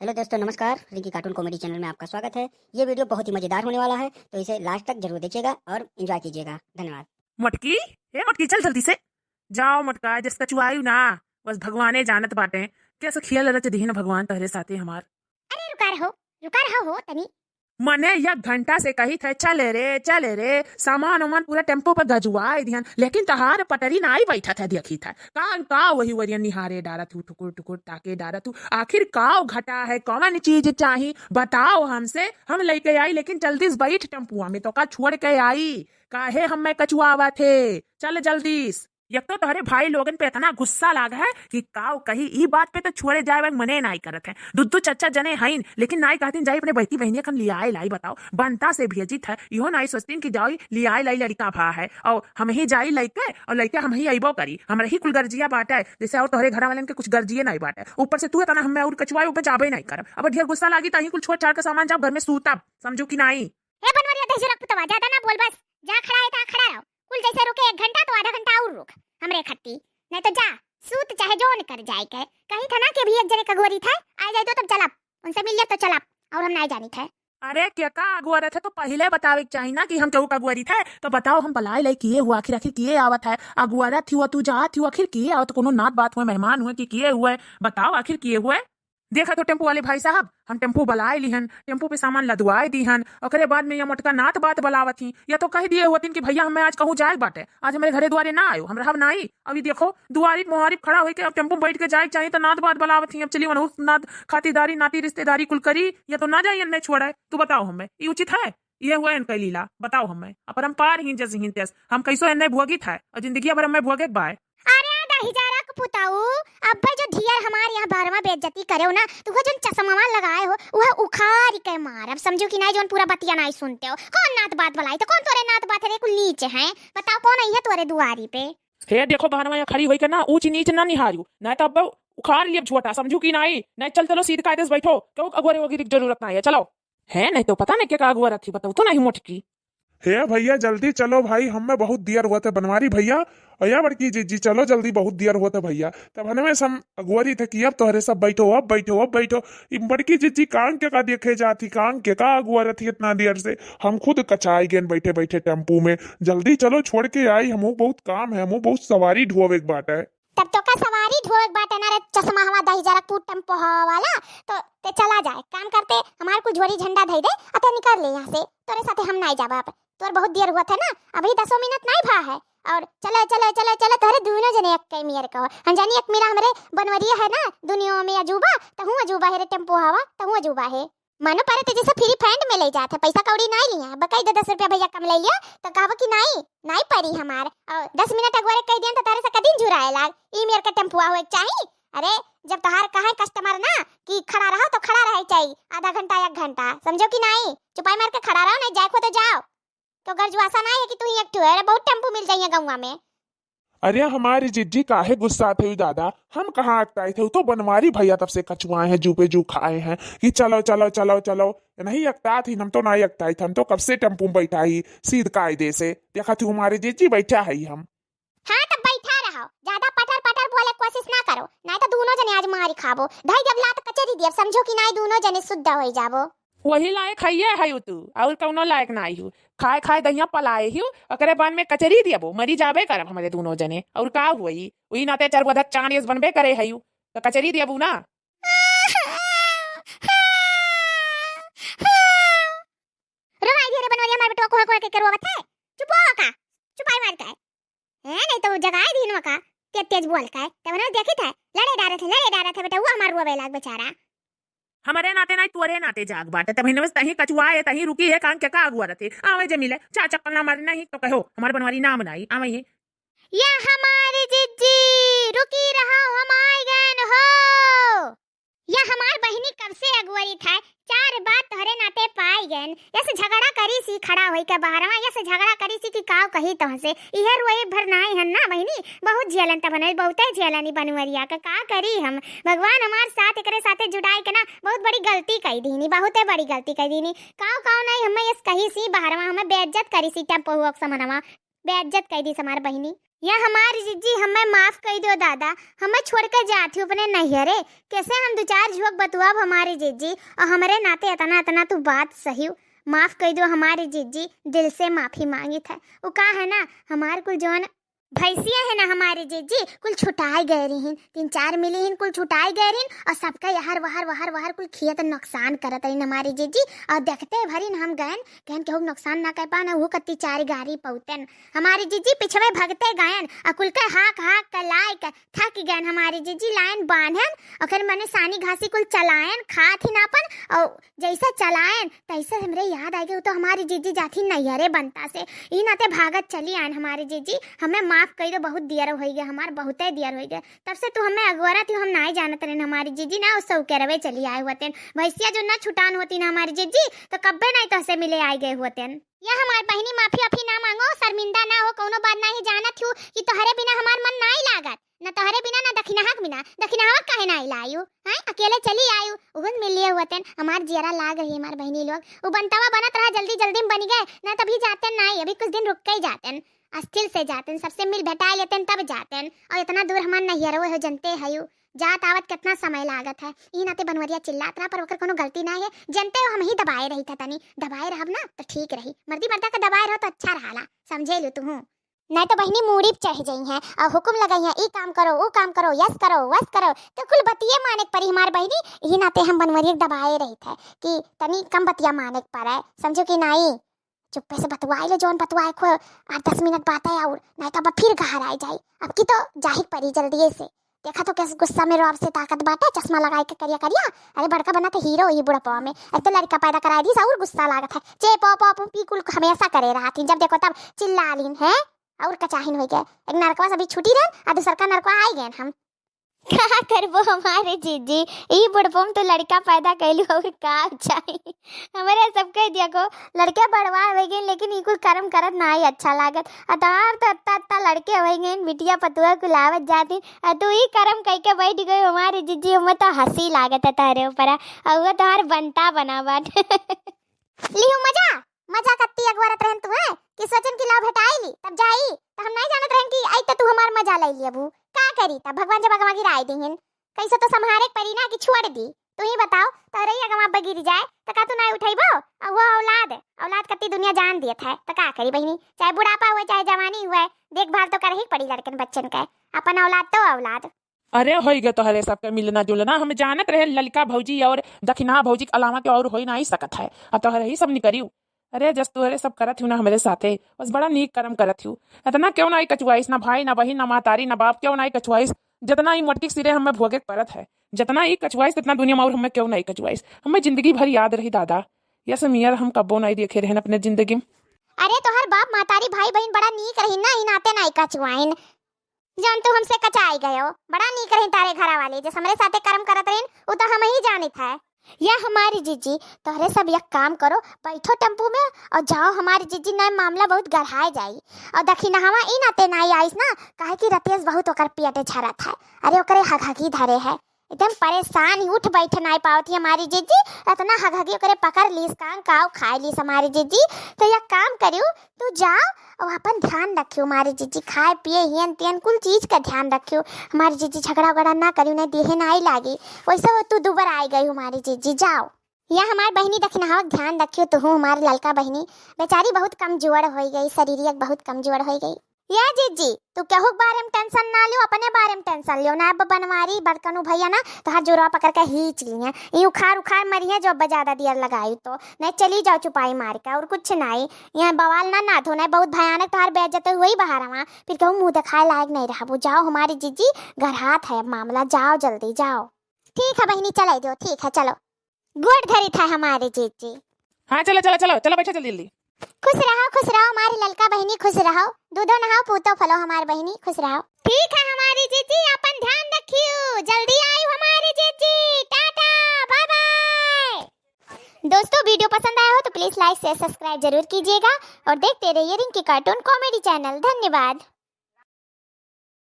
Hello दोस्तों, नमस्कार। Rinki cartoon comedy channel में आपका स्वागत है। ये वीडियो बहुत ही मजेदार होने वाला है, तो इसे लास्ट तक जरूर देखिएगा और एंजॉय कीजिएगा। धन्यवाद। मटकी हे मटकी, चल जल्दी से जाओ। मटका जिस कचुआयु ना, बस भगवाने जानत बाटे कैसे खियल रच दी न भगवान तहरे साथे हमार। अरे रुका रहो हो तनी। मने एक घंटा से कही थे चले रे सामान उमान पूरा टेम्पो पर गजुआई दिहन, लेकिन तहार पटरी ना ही बैठा था। देखी था का वही वरियन निहारे डारा तू टुकुर टुकुर ताके डारा तू। आखिर काव घटा है, कौन चीज चाहिए बताओ हमसे। हम लेके आई लेकिन जल्दी से बैठ टेम्पुआ में, तो का छोड़ के आई काहे हम में कचुआवा थे। चल जल्दी। एक तो तोहरे भाई लोगन पे इतना गुस्सा लागा है कि काव कही ई बात पे तो छोड़े जाए मने नाई करत है। दुद्दू चच्चा जने हईन, लेकिन नाई कहतीन जाई अपने बहती बहनिया कन लियाए लाई। बताओ बनता से भेजित है, इहो नाई सोचतीन कि जाई लियाए लाई लड़का भा है और हम ही जाई लइके और लइके हम ही अइबो करी। हमरा ही कुल गर्जिया बाटे जैसे और तोहरे घर वालन के कुछ गर्जिए नहीं बाटे। ऊपर से तू इतना हमें और कचुआए ऊपर जाबे नहीं करब। अब ढेर गुस्सा लागी तही कुल छोड़ छाड़ के सामान जाओ घर में सूतब, समझू कि नहीं। हे बनवरिया दही रख पुतवा, ज्यादा ना बोल, बस जा खड़ा है ता खड़ा रहो। कुल जैसे रुके 1 घंटा तो आधा घंटा और रुक हमरे खट्टी, नहीं तो जा सूत चाहे जोन कर जाए के। कहीं था ना कि भी एक जने कगोरी था, आ जाए तो तब चला उनसे मिल लिया तो चला, और हम नहीं जानी थे। अरे क्या का अगुआरा थे तो पहले बतावे चाहिए ना कि हम केहू का अगुआरी थे। तो बताओ हम बलाई लाई किए हुआ, आखिर किए आवत है। अगुआरा थी हुआ, तू जात हुआ, आखिर किए आवत कोनो नात बात हुए, मेहमान हुए कि किए हुए। बताओ आखिर किए हुए। देखा तो टेम्पो वाले भाई साहब, हम टेम्पो बलाए लिहन, टेम्पो पे सामान लदवाए दीहन, ओकरे बाद में ये मोटका नात बात बलावत थी। या तो कह दिए होतीन कि भैया हमें आज कहूँ जाए बाटे, आज हमारे घरे द्वारे ना आयो, हम रहब नहीं। अभी देखो दुआरी मुहारी खड़ा होके अब टेम्पो बैठ के जाए चाहिए तो नात बात बलावत थी। अब चलिए उस नात खातिरदारी नाती रिश्तेदारी कुल करी, या तो ना जाइए नहीं छोड़ा। तू बताओ हमें ये उचित है? ये हुआ इनका लीला, बताओ हमें। अपरम्पार ही जैसे ही तेस हम कैसो इन्हें भोगित है और जिंदगी भर हमें भोगे बाय। अरे दही जरा को पुताऊ, अब भाई जो धियर हमारे यहाँ बारवा बेइज्जती करे हो ना, तो वो जो चश्मा लगाए हो वह उखाड़ के मार। अब समझो कि नहीं, जोन पूरा बतिया नहीं सुनते हो। कौन नात बात बलाई तो कौन तोरे नात बात रे कुल नीच है। बताओ कौन आई है तोरे दुआरी पे। हे देखो बहन में खड़ी हुई के ना ऊंच नीच ना निहारू, नहीं तो अब उखाड़ लिया झोटा, समझू कि नहीं चल चलो सीधे कायदे से बैठो, क्यों अगुआरे वगैरह की जरूरत नहीं है। चलो है नहीं तो पता नहीं क्या अगुआरा थी, बताओ तो नहीं मोटकी। हे भैया जल्दी चलो भाई, हमें बहुत देर हुआ था। बनवारी भैया अया बड़की जी चलो जल्दी, बहुत देर हुआ था भैया। तब हमें सब अगुआरी थे कि अब तोहरे सब बैठो, अब बैठो अब बैठो। बड़की जी कांग के का देखे जाती, कांग के का अगुआरा थी इतना देर से। हम खुद कचाई गए बैठे बैठे टेम्पू में। जल्दी चलो छोड़ के आई, हमू बहुत काम है, हमू बहुत सवारी ढोवे के बाट है। तब तो का सवारी ढोए बाटे ना रे चश्मा हवा दही जरा पूट टेम्पो हवा वाला, तो ते चला जाए काम करते हमार कुछ झोरी झंडा धई दे अते निकल ले यहाँ से। तोरे साथे हम नहीं जाबा, तोर बहुत देर हुआ था ना, अभी 10 मिनट नहीं भा है। और चले चले चले चले तोरे दोनों जने एक कई मियर कहो। हम जानी एक मेरा हमरे बनवरिया है ना दुनिया में अजूबा, तो हूं अजूबा है रे टेम्पो हवा, तो हूं अजूबा है। मानो पारे ते जैसे फ्री फंड में ले जाते, पैसा कौड़ी नहीं लिया, बकाई 10 रुपया भैया कम ले लिया तो कहवा कि नहीं परी हमार। और 10 मिनट अगुआरे कह दियन तो तारे से कदिन झुराए लाग ई मेर का टेम्पुआ होए चाहिए। अरे जब तोहार कहे कस्टमर ना कि खड़ा रहो तो खड़ा रहे चाहिए, आधा घंटा 1 घंटा, समझो कि नहीं। चुपाई मार के खड़ा रहो, नहीं जाए को तो जाओ। तो गर्जवासा नहीं है कि तू ही एक ठो है, बहुत टेम्पू मिल जाइए गाँव में। अरे हमारी जिज्जी काहे गुस्सा थे दादा, हम कहाँ अकताए थे। तो बनवारी भैया तब से कचुआए हैं, जू पे जू खाए हैं कि चलो चलो चलो चलो। नहीं अकता थी, हम तो नहीं अकताई थे, हम तो कब से टेम्पू में बैठा ही सीध कायदे से। देखा थी हमारी जिज्जी बैठा है हम। हाँ तब बैठा रहो, ज्यादा पटर पटर बोले कोशिश ना करो, नहीं तो दोनों जने आज मारी खाबो। धई जब लात कचरी दिया, समझो कि नहीं दोनों जने शुद्ध हो जाबो। वही लायक है तू, और कौनो लायक ना आई हूँ। खाए खाए दहिया पलाए हूँ, अकरे बाद में कचरी दियबो, मरी जाबे करब हमारे दोनों जने। और का हुई वही नाते चार बधक चाणियस बनबे करे है तो कचरी दियबू ना। रोवाई धीरे बनवरिया मार बेटो को के करवा बथे। चुप हो का, चुपाई मारता है नहीं तो जगाए दिन का तेज तेज बोल का है। तब ना देखी था लड़े डारे थे बेटा, वो हमार रोवे लाग बेचारा। हमारे नाते नहीं तोरे नाते जाग बाटे, तभी नवस तही कचुआए तही रुकी है कांग के का अगुआ रथे। आवे जमीले चा चक्कर ना मारे नहीं तो कहो हमारे बनवारी नाम बनाई आवे ये। या हमारे जिज्जी रुकी रहो, हम आए गए हो। या हमार बहिनी कब से अगुवारी था, 4 बात तोहरे नाते पाई गन। जैसे झगड़ा करी सी खड़ा होई के बाहरवा, जैसे झगड़ा करी सी कि काव कही तो से इहे रोए भर नाई हन ना बहिनी। बहुत झेलन त बनल, बहुते झेलनी बनवरिया का करी हम। भगवान हमार साथ एकरे साथे जुटाई के ना बहुत बड़ी गलती कई दीनी, बहुते बड़ी गलती कई दीनी। काव नहीं हमें इस कही सी बाहरवा हमें बेइज्जत करी सी टेम्पो हुआ समनवा, बेइज्जत कई दी हमार बहिनी। या हमारी जीजी हमें माफ कर दो दादा, हमें छोड़ कर जाती हूँ अपने नैहरे। कैसे हम दो चार झोंक बतुआब हमारी जीजी, और हमारे नाते इतना इतना तू बात सही हो। माफ कर दो हमारी जीजी, दिल से माफी मांगी था। वो का है ना हमारे कुल जौन भैंसिया है ना हमारी जीजी कुल छुटाई गए रही, 3-4 मिली हिन कुल छुटाई गए रही, और सबका यहर वहर कुल खियत नुकसान करत रही हमारी जीजी। और देखते भरी हम गयन केहू नुकसान ना कर पाना, वो कत्ती 4 गाड़ी पौतन हमारी जीजी पिछवे भगते गयन, और कुल के हाक कलाई के थक गयन हमारी जीजी। लाइन बांधन और फिर मैंने सानी घासी कुल चलायन खात ही नापन, और जैसे चलायन तैसे हमरे याद आ गए तो हमारी जीजी जाती नैहरे बनता से ई नाते भागत चली आन हमारी जीजी। हमें माफ कही तो बहुत दियर हो गए, हमार बहुते दियर हो गए। तब से तू हमें अगवारा थी, हम नहीं जानते रहे हमारी जीजी ना उस के रवे चली आए होते भैंसिया जो ना छुटान होती ना हमारी जीजी, तो कब्बे नहीं तो से मिले आए गए होते। या हमार बहनी माफी अफी ना मांगो, शर्मिंदा ना हो, कोनो बात नहीं जानत हूँ कि तोहरे बिना हमार मन नहीं लागत, न तोहरे बिना ना दखिनाहक बिना। दखिनाहक काहे ना लायू हैं, अकेले चली आयु उगन मिल लिए होते हमार जियरा लाग रही हमार बहनी लोग। वो बनतावा बनत रहा, जल्दी जल्दी में बन गए ना, तभी जाते नहीं, अभी कुछ दिन रुक के ही जाते, अस्थिर से जाते, सबसे मिल भेटा लेते तब जाते। और इतना दूर हमार नैहरो हो जनते है, जात आवत कितना समय लागत है। ई नाते बनवरिया चिल्लात रहा, पर ओकर कोनो गलती नहीं है, जनते हो हम ही दबाए रही था, तनी दबाए रहब ना तो ठीक रही, मर्दी मर्दा का दबाए रहो तो अच्छा रहाला, समझे लो तू। नहीं तो बहनी मूड़ी चढ़ गई है और हुक्म लगाई है, ई काम करो वो काम करो, यस करो वस करो, तो कुल बतिये माने परी हमार बहनी। यही नाते हम बनवरिया दबाए रही थे कि तनी कम बतिया माने पर है, समझो कि नहीं चुप्पे से बतवाए ले, जोन बतवाए को 8-10 मिनट बात है, और नहीं तो अब फिर गहर आ जाए। अब की तो जाहिर परी जल्दी से, देखा तो कैसे गुस्सा में रॉब से ताकत बाटे, चश्मा लगाए के करिया करिया, अरे बड़का बना तो हीरो ही बुढ़ापा में, एक तो लड़का पैदा करा दी और गुस्सा लागत है, चे पॉप पी कुल हमेशा करे रहा थी, जब देखो तब चिल्ला लीन है और कचाहिन हो गए। एक नरकवा सभी छुटी रहे और दूसर का नरकवा आई गए। हम क्या करबो हमारे जीजी, ई बुढ़पम तो लड़का पैदा कैलू और का चाहिए हमारे सबके देखो लड़के बड़वा हो गए, लेकिन ई कुल कर्म करत ना ही अच्छा लागत। अतार तो अत्ता लड़के हो गए, बिटिया पतुआ कुलावत जाती, तू ही कर्म कह के बैठ गई हमारी जीजी। हमें तो हंसी लागत है तारे ऊपर, और वो तोहर बनता बनावट लियो मजा मजा कत्ती अगवरत रहन तू है कि सोचन की लाभ हटाई ली तब जाई, तो हम नहीं जानत रहन कि आई तो तू हमार मजा ले लिया बू का करी, तब भगवान जब अगवा गिराई दीहिन कैसे तो संहारे परी ना कि छोड़ दी। तू ही बताओ तो रही अगवा पे गिर जाए तो का तू नहीं उठाइबो, और वो औलाद कत्ती दुनिया जान दियत है, तो का करी बहनी, चाहे बुढ़ापा हुए चाहे जवानी हुए, देखभाल तो कर ही पड़ी लड़कन बच्चन के, अपन औलाद तो औलाद। अरे हो गए तोहरे सबके मिलना जुलना, हम जानत रहे ललिका भौजी और दखिना भौजी के अलावा के और हो नहीं सकत है, और तोहरे ही सब निकरियो। अरे जस तोहरे सब करत हूँ ना हमारे साथे, बस बड़ा नीक कर्म करत हूँ। इतना क्यों नहीं कचुआइस, ना भाई ना बहन ना मातारी ना बाप, क्यों नहीं कचुआइस, जितना ही मोटकी सिरे हमें भोगे परत है, जितना ही कचुआइस इतना दुनिया में और हमें क्यों नहीं कचुआइस, हमें जिंदगी भर याद रही दादा, यह समियर हम कब्बो नहीं देखे रहे अपने जिंदगी में। अरे तोहर बाप मातारी भाई बहन बड़ा नीक रही ना, ही नाते नहीं कचुआइन, जन तू हमसे कचाई गयो, बड़ा नीक रही तारे घरा वाले, जस हमारे साथे कर्म करत रहीन वो तो हम ही जानित है। या हमारी जीजी तोहरे सब एक काम करो, बैठो टेम्पू में और जाओ, हमारी जीजी नए मामला बहुत गढ़ाए जाई, और दखिना हवा ई नाते नहीं आईस ना, काहे कि रतेश बहुत ओकर पियटे झरत है, अरे ओकरे हगहगी धरे है, एकदम परेशान ही उठ बैठ नहीं पावती हमारी जीजी, इतना हगहगी ओकरे पकड़ लीस, कान काव खाए लीस हमारी जीजी। तो यह काम करियो तू जाओ और अपन ध्यान रखियो हमारी जीजी, खाए पिए हियन तियन कुल चीज का ध्यान रखियो हमारी जीजी, झगड़ा वगड़ा ना करियो, नहीं देहे नहीं लागी, वैसे तू दुबर आई गई हमारी जीजी। जाओ या हमारी बहनी दखिना ध्यान रखियो, तू हमारी ललका बहनी बेचारी बहुत कमजोर हो गई, शरीरियक बहुत कमजोर हो गई। या जीजी तू केहू बारे में टेंशन ना लियो, अपने बारे में टेंशन लियो ना, बनवारी बड़कनू भैया ना तो हाथ जोड़ा पकड़ के खींच लिए, ये उखाड़ मरी है जो ज्यादा देर लगाई, तो नहीं चली जाओ चुपाई मार के, और कुछ नहीं, यहाँ बवाल ना धो नहीं, बहुत भयानक तोहार बेइज्जती हुई बाहर वहाँ, फिर कहूँ मुँह दिखाए लायक नहीं रहा। वो जाओ हमारी जीजी, घर हाथ है मामला, जाओ जल्दी जाओ। ठीक है बहनी चलाई दो, ठीक है चलो, गुड धरी था हमारी जीजी। हाँ चलो चलो चलो चलो बैठो जल्दी जल्दी। खुश रहो हमारी ललका बहनी, खुश रहो, दूधो नहाओ पूतो फलो हमारी बहनी, खुश रहो। ठीक है हमारी जीजी, अपन ध्यान रखियो, जल्दी आयु हमारी जीजी, टाटा बाय बाय। दोस्तों वीडियो पसंद आया हो तो प्लीज लाइक शेयर सब्सक्राइब जरूर कीजिएगा, और देखते रहिए रिंकी कार्टून कॉमेडी चैनल। धन्यवाद।